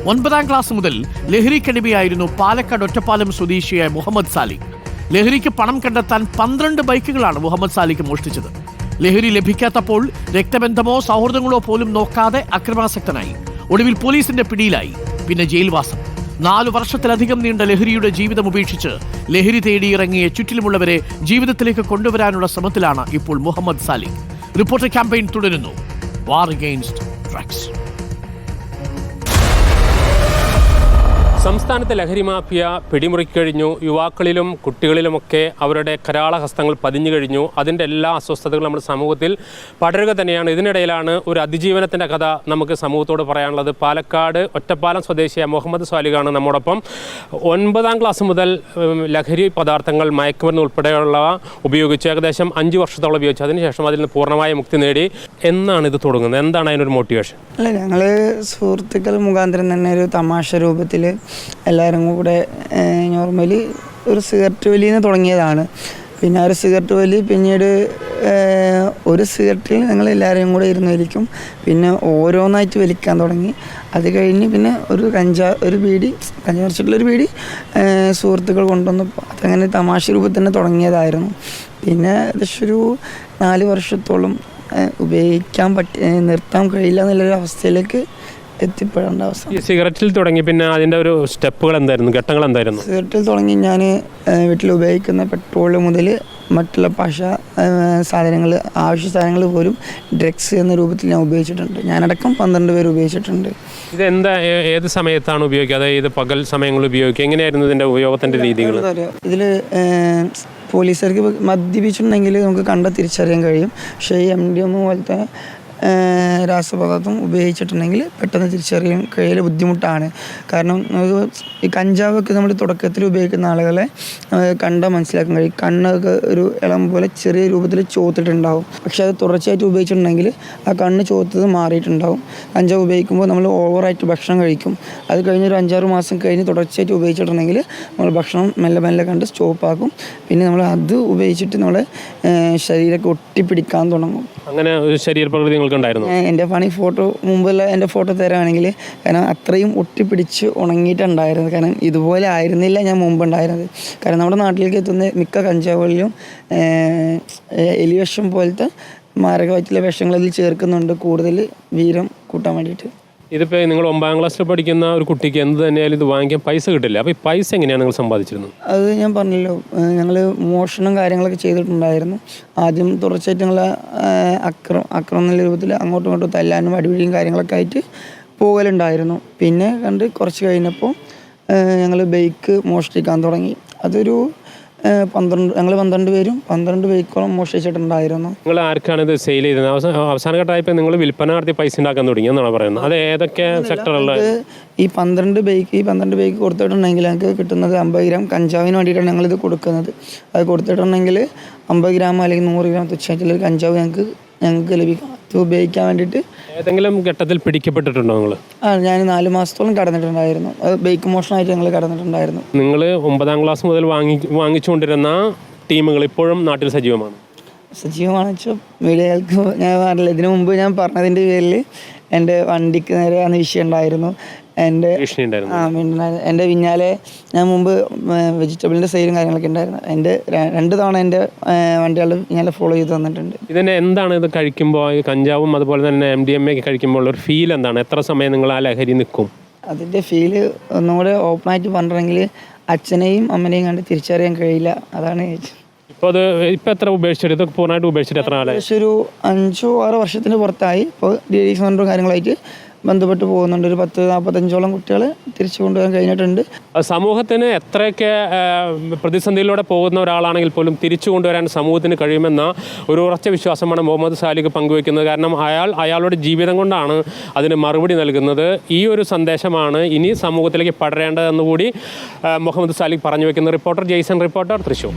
9ാം class മുതൽ ലഹരിക്കടിമയായിരുന്നു പാലക്കാട് ഒറ്റപ്പാലം സ്വദേശിയായ Muhammad Salik. ലഹരിക്ക് പണം കണ്ടെത്താൻ 12 ബൈക്കുകളാണ് മുഹമ്മദ് സാലിക് മോഷ്ടിച്ചത്. ലഹരി ലഭിക്കാത്തപ്പോൾ രക്തബന്ധമോ സൗഹൃദങ്ങളോ പോലും നോക്കാതെ അക്രമാസക്തനായി. ഒടുവിൽ പോലീസിന്റെ പിടിയിലായി. പിന്നെ ജയിൽവാസം. 4 വർഷത്തിലധികം നീണ്ട ലഹരിയുടെ ജീവിതം ഉപേക്ഷിച്ച് ലഹരി തേടിയിറങ്ങിയ ചുറ്റിലുമുള്ളവരെ ജീവിതത്തിലേക്ക് കൊണ്ടുവരാനുള്ള ശ്രമത്തിലാണ് ഇപ്പോൾ മുഹമ്മദ് സാലിക്. റിപ്പോർട്ടർ ക്യാമ്പയിൻ തുടരുന്നു. വാർ അഗെയിൻസ്റ്റ് ഡ്രഗ്സ്. സംസ്ഥാനത്തെ ലഹരി മാഫിയ പിടിമുറുക്കിക്കഴിഞ്ഞു. യുവാക്കളിലും കുട്ടികളിലുമൊക്കെ അവരുടെ കരാളഹസ്തങ്ങൾ പതിഞ്ഞു കഴിഞ്ഞു. അതിൻ്റെ എല്ലാ അസ്വസ്ഥതകളും നമ്മുടെ സമൂഹത്തിൽ പടരുക തന്നെയാണ്. ഇതിനിടയിലാണ് ഒരു അതിജീവനത്തിൻ്റെ കഥ നമുക്ക് സമൂഹത്തോട് പറയാനുള്ളത്. പാലക്കാട് ഒറ്റപ്പാലം സ്വദേശിയായ മുഹമ്മദ് സാലിഖാണ് നമ്മോടൊപ്പം. 9ാം ക്ലാസ് മുതൽ ലഹരി പദാർത്ഥങ്ങൾ, മയക്കുമരുന്ന് ഉൾപ്പെടെയുള്ളവ ഉപയോഗിച്ച് ഏകദേശം 5 വർഷത്തോളം ഉപയോഗിച്ചു. അതിനുശേഷം അതിൽ നിന്ന് പൂർണ്ണമായ മുക്തി നേടി. എന്നാണ് ഇത് തുടങ്ങുന്നത്? എന്താണ് അതിനൊരു മോട്ടിവേഷൻ? അല്ല, ഞങ്ങൾ സുഹൃത്തുക്കൾ മുഖാന്തരം തന്നെ ഒരു തമാശ രൂപത്തിൽ എല്ലാവരും കൂടെ നോർമലി ഒരു സിഗരറ്റ് വലിയിൽ നിന്ന് തുടങ്ങിയതാണ്. പിന്നെ ഒരു സിഗരറ്റ് വലി പിന്നീട് ഒരു സിഗരറ്റിൽ ഞങ്ങൾ എല്ലാവരും കൂടെ ഇരുന്ന് വലിക്കും. പിന്നെ ഓരോന്നായിട്ട് വലിക്കാൻ തുടങ്ങി. അത് കഴിഞ്ഞ് പിന്നെ ഒരു ബീഡി കഞ്ചാവർച്ചിട്ടുള്ളൊരു ബീഡി സുഹൃത്തുക്കൾ കൊണ്ടുവന്നപ്പോൾ അതങ്ങനെ തമാശ രൂപത്തിൽ തന്നെ തുടങ്ങിയതായിരുന്നു. പിന്നെ ഏകദേശം ഒരു 4 വർഷത്തോളം ഉപയോഗിക്കാൻ നിർത്താൻ കഴിയില്ല എന്നുള്ളൊരു അവസ്ഥയിലേക്ക് എത്തിപ്പെടേണ്ട അവസ്ഥ. ഈ സിഗരറ്റിൽ തുടങ്ങി പിന്നെ അതിൻ്റെ ഒരു സ്റ്റെപ്പുകൾ എന്തായിരുന്നു, ഘട്ടങ്ങൾ എന്തായിരുന്നു? സിഗരറ്റിൽ തുടങ്ങി ഞാൻ വീട്ടിൽ ഉപയോഗിക്കുന്ന പെട്രോൾ മുതൽ മറ്റുള്ള സാധനങ്ങൾ, ആവശ്യ സാധനങ്ങൾ പോലും ഡ്രഗ്സ് എന്ന രൂപത്തിൽ ഞാൻ ഉപയോഗിച്ചിട്ടുണ്ട്. ഞാനടക്കം 12 പേര് ഉപയോഗിച്ചിട്ടുണ്ട്. ഇതെന്താ, ഏത് സമയത്താണ് ഉപയോഗിക്കുക? അതായത് പകൽ സമയങ്ങളിൽ ഉപയോഗിക്കുക? എങ്ങനെയായിരുന്നു ഇതിൻ്റെ ഉപയോഗത്തിൻ്റെ രീതികൾ? ഇതിൽ പോലീസുകാർക്ക് മദ്യപിച്ചിട്ടുണ്ടെങ്കിൽ നമുക്ക് തിരിച്ചറിയാൻ കഴിയും. പക്ഷേ ഈ MDMA പോലത്തെ രാസപദാർത്ഥം ഉപയോഗിച്ചിട്ടുണ്ടെങ്കിൽ പെട്ടെന്ന് തിരിച്ചറിയാൻ കഴിയൽ ബുദ്ധിമുട്ടാണ്. കാരണം ഈ കഞ്ചാവൊക്കെ നമ്മൾ തുടക്കത്തിൽ ഉപയോഗിക്കുന്ന ആളുകളെ മനസ്സിലാക്കാൻ കഴിയും. കണ്ണൊക്കെ ഒരു ഇളം പോലെ ചെറിയ രൂപത്തിൽ ചോത്തിട്ടുണ്ടാവും. പക്ഷെ അത് തുടർച്ചയായിട്ട് ഉപയോഗിച്ചിട്ടുണ്ടെങ്കിൽ ആ കണ്ണ് ചോത്തത് മാറിയിട്ടുണ്ടാവും. കഞ്ചാവ് ഉപയോഗിക്കുമ്പോൾ നമ്മൾ ഓവറായിട്ട് ഭക്ഷണം കഴിക്കും. അത് കഴിഞ്ഞ് ഒരു 5-6 മാസം കഴിഞ്ഞ് തുടർച്ചയായിട്ട് ഉപയോഗിച്ചിട്ടുണ്ടെങ്കിൽ നമ്മൾ ഭക്ഷണം മെല്ലെ മെല്ലെ കണ്ട് സ്റ്റോപ്പാക്കും. പിന്നെ നമ്മൾ അത് ഉപയോഗിച്ചിട്ട് നമ്മളെ ശരീരമൊക്കെ ഒട്ടിപ്പിടിക്കാൻ തുടങ്ങും. അങ്ങനെ ഒരു ശരീരപ്രകൃതി ഉണ്ടായിരുന്നു. എൻ്റെ മുമ്പുള്ള എൻ്റെ ഫോട്ടോ തരാണെങ്കിൽ, കാരണം അത്രയും ഒട്ടിപ്പിടിച്ച് ഉണങ്ങിയിട്ടുണ്ടായിരുന്നു. കാരണം ഇതുപോലെ ആയിരുന്നില്ല ഞാൻ മുമ്പുണ്ടായിരുന്നത്. കാരണം നമ്മുടെ നാട്ടിലേക്ക് എത്തുന്ന മിക്ക കഞ്ചാവുകളിലും എലിവിഷം പോലത്തെ മാരകമായിട്ടുള്ള വിഷങ്ങളിൽ ചേർക്കുന്നുണ്ട്, കൂടുതൽ വീര്യം കൂട്ടാൻ വേണ്ടിയിട്ട്. ഇതിപ്പോൾ നിങ്ങൾ 9ാം ക്ലാസ്സിൽ പഠിക്കുന്ന ഒരു കുട്ടിക്ക് എന്ത് തന്നെയാലും ഇത് വാങ്ങിക്കാൻ പൈസ കിട്ടില്ല. അപ്പോൾ ഈ പൈസ എങ്ങനെയാണ് നിങ്ങൾ സമ്പാദിച്ചിരുന്നത്? അത് ഞാൻ പറഞ്ഞല്ലോ, ഞങ്ങൾ മോഷണം കാര്യങ്ങളൊക്കെ ചെയ്തിട്ടുണ്ടായിരുന്നു. ആദ്യം തുടർച്ചയായിട്ട് ഞങ്ങൾ അക്രമം എന്നുള്ള രൂപത്തിൽ അങ്ങോട്ടും ഇങ്ങോട്ടും തല്ലാനും അടിപിടിയും കാര്യങ്ങളൊക്കെ ആയിട്ട് പോകലുണ്ടായിരുന്നു. പിന്നെ കുറച്ച് കഴിഞ്ഞപ്പോൾ ഞങ്ങൾ ബൈക്ക് മോഷ്ടിക്കാൻ തുടങ്ങി. അതൊരു 12 പേരും 12 ബൈക്കോളം മോഷ്ടിച്ചിട്ടുണ്ടായിരുന്നു. നിങ്ങൾ ആർക്കാണ് ഇത് സെയിൽ ചെയ്തത്? അവസാന ഘട്ടമായപ്പോൾ നിങ്ങൾ വിൽപ്പന നടത്തി പൈസ ഉണ്ടാക്കാൻ തുടങ്ങി എന്നാണ് പറയുന്നത്. അത് ഏതൊക്കെ സെക്ടറുള്ള? ഈ 12 ബൈക്ക് കൊടുത്തിട്ടുണ്ടെങ്കിൽ ഞങ്ങൾക്ക് കിട്ടുന്നത് 50 ഗ്രാം കഞ്ചാവിന് വേണ്ടിയിട്ടാണ് ഞങ്ങളിത് കൊടുക്കുന്നത്. അത് കൊടുത്തിട്ടുണ്ടെങ്കിൽ 50 ഗ്രാം അല്ലെങ്കിൽ 100 ഗ്രാം തുച്ഛമായിട്ടുള്ള കഞ്ചാവ് ഞങ്ങൾക്ക് ലഭിക്കും. അത് ഉപയോഗിക്കാൻ വേണ്ടിയിട്ട്. ഏതെങ്കിലും ഘട്ടത്തിൽ പിടിക്കപ്പെട്ടിട്ടുണ്ടോ നിങ്ങൾ? ഞാൻ 4 മാസത്തോളം കടന്നിട്ടുണ്ടായിരുന്നു. അത് ബൈക്ക് മോഷണമായിട്ട് ഞങ്ങൾ കടന്നിട്ടുണ്ടായിരുന്നു. നിങ്ങൾ 9ാം ക്ലാസ് മുതൽ വാങ്ങിച്ചുകൊണ്ടിരുന്ന ടീമുകൾ ഇപ്പോഴും നാട്ടിൽ സജീവമാണ്? സജീവമാണെന്ന് വെച്ചാൽ മീഡിയകൾക്ക് ഞാൻ പറഞ്ഞില്ല, ഇതിനു മുമ്പ് ഞാൻ പറഞ്ഞതിൻ്റെ പേരിൽ എൻ്റെ വണ്ടിക്ക് നേരെ അന്ന് വിഷയം ഉണ്ടായിരുന്നു. എൻ്റെ പിന്നാലെ ഞാൻ മുമ്പ് വെജിറ്റബിളിൻ്റെ സെയിലും കാര്യങ്ങളൊക്കെ ഉണ്ടായിരുന്നു. 2 തവണ എൻ്റെ വണ്ടികൾ പിന്നാലെ ഫോളോ ചെയ്ത് തന്നിട്ടുണ്ട്. ഇതിൻ്റെ എന്താണ് ഇത് കഴിക്കുമ്പോൾ, ഈ കഞ്ചാവും അതുപോലെ തന്നെ MDMA ഒക്കെ കഴിക്കുമ്പോൾ ഒരു ഫീൽ എന്താണ്? എത്ര സമയം നിങ്ങൾ ആ ലഹരി നിൽക്കും? അതിൻ്റെ ഫീല് ഒന്നുകൂടെ ഓപ്പണായിട്ട് പറഞ്ഞിട്ടുണ്ടെങ്കിൽ അച്ഛനെയും അമ്മനെയും കണ്ട് തിരിച്ചറിയാൻ കഴിയില്ല. അതാണ് ഇപ്പോൾ എത്ര ഉപേക്ഷിച്ചിട്ട്, ഇതൊക്കെ പൂർണ്ണമായിട്ട് ഉപേക്ഷിച്ചിട്ട് എത്ര നാളെ? ഒരു 5-6 വർഷത്തിന് പുറത്തായി. ഇപ്പോൾ DD സെൻ്ററും കാര്യങ്ങളായിട്ട് ബന്ധപ്പെട്ട് പോകുന്നുണ്ട്. ഒരു 10-45ഓളം കുട്ടികൾ തിരിച്ചു കൊണ്ടുപോകാൻ കഴിഞ്ഞിട്ടുണ്ട്. സമൂഹത്തിന് എത്രയൊക്കെ പ്രതിസന്ധിയിലൂടെ പോകുന്ന ഒരാളാണെങ്കിൽ പോലും തിരിച്ചു കൊണ്ടുവരാൻ സമൂഹത്തിന് കഴിയുമെന്ന ഒരു ഉറച്ച വിശ്വാസമാണ് മുഹമ്മദ് സാലിഖ് പങ്കുവയ്ക്കുന്നത്. കാരണം അയാളുടെ ജീവിതം കൊണ്ടാണ് അതിന് മറുപടി നൽകുന്നത്. ഈ ഒരു സന്ദേശമാണ് ഇനി സമൂഹത്തിലേക്ക് പടരേണ്ടതെന്ന് കൂടി മുഹമ്മദ് സാലിഖ് പറഞ്ഞു വയ്ക്കുന്നത്. Reporter Jaison, reporter, Thrissur.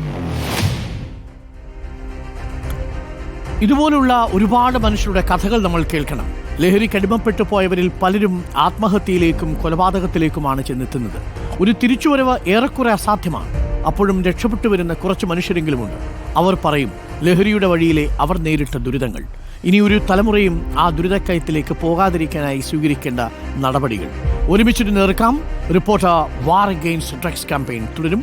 ഇതുപോലുള്ള ഒരുപാട് മനുഷ്യരുടെ കഥകൾ നമ്മൾ കേൾക്കണം. ലഹരിക്കടിമപ്പെട്ടു പോയവരിൽ പലരും ആത്മഹത്യയിലേക്കും കൊലപാതകത്തിലേക്കുമാണ് ചെന്നെത്തുന്നത്. ഒരു തിരിച്ചുവരവ് ഏറെക്കുറെ അസാധ്യമാണ്. അപ്പോഴും രക്ഷപ്പെട്ടു വരുന്ന കുറച്ച് മനുഷ്യരെങ്കിലുമുണ്ട്. അവർ പറയും ലഹരിയുടെ വഴിയിലെ അവർ നേരിട്ട ദുരിതങ്ങൾ. ഇനി ഒരു തലമുറയും ആ ദുരിതക്കയത്തിലേക്ക് പോകാതിരിക്കാനായി സ്വീകരിക്കേണ്ട നടപടികൾ ഒരുമിച്ചിട്ട് നേർക്കാം. Reporter war against drugs campaign തുടരും.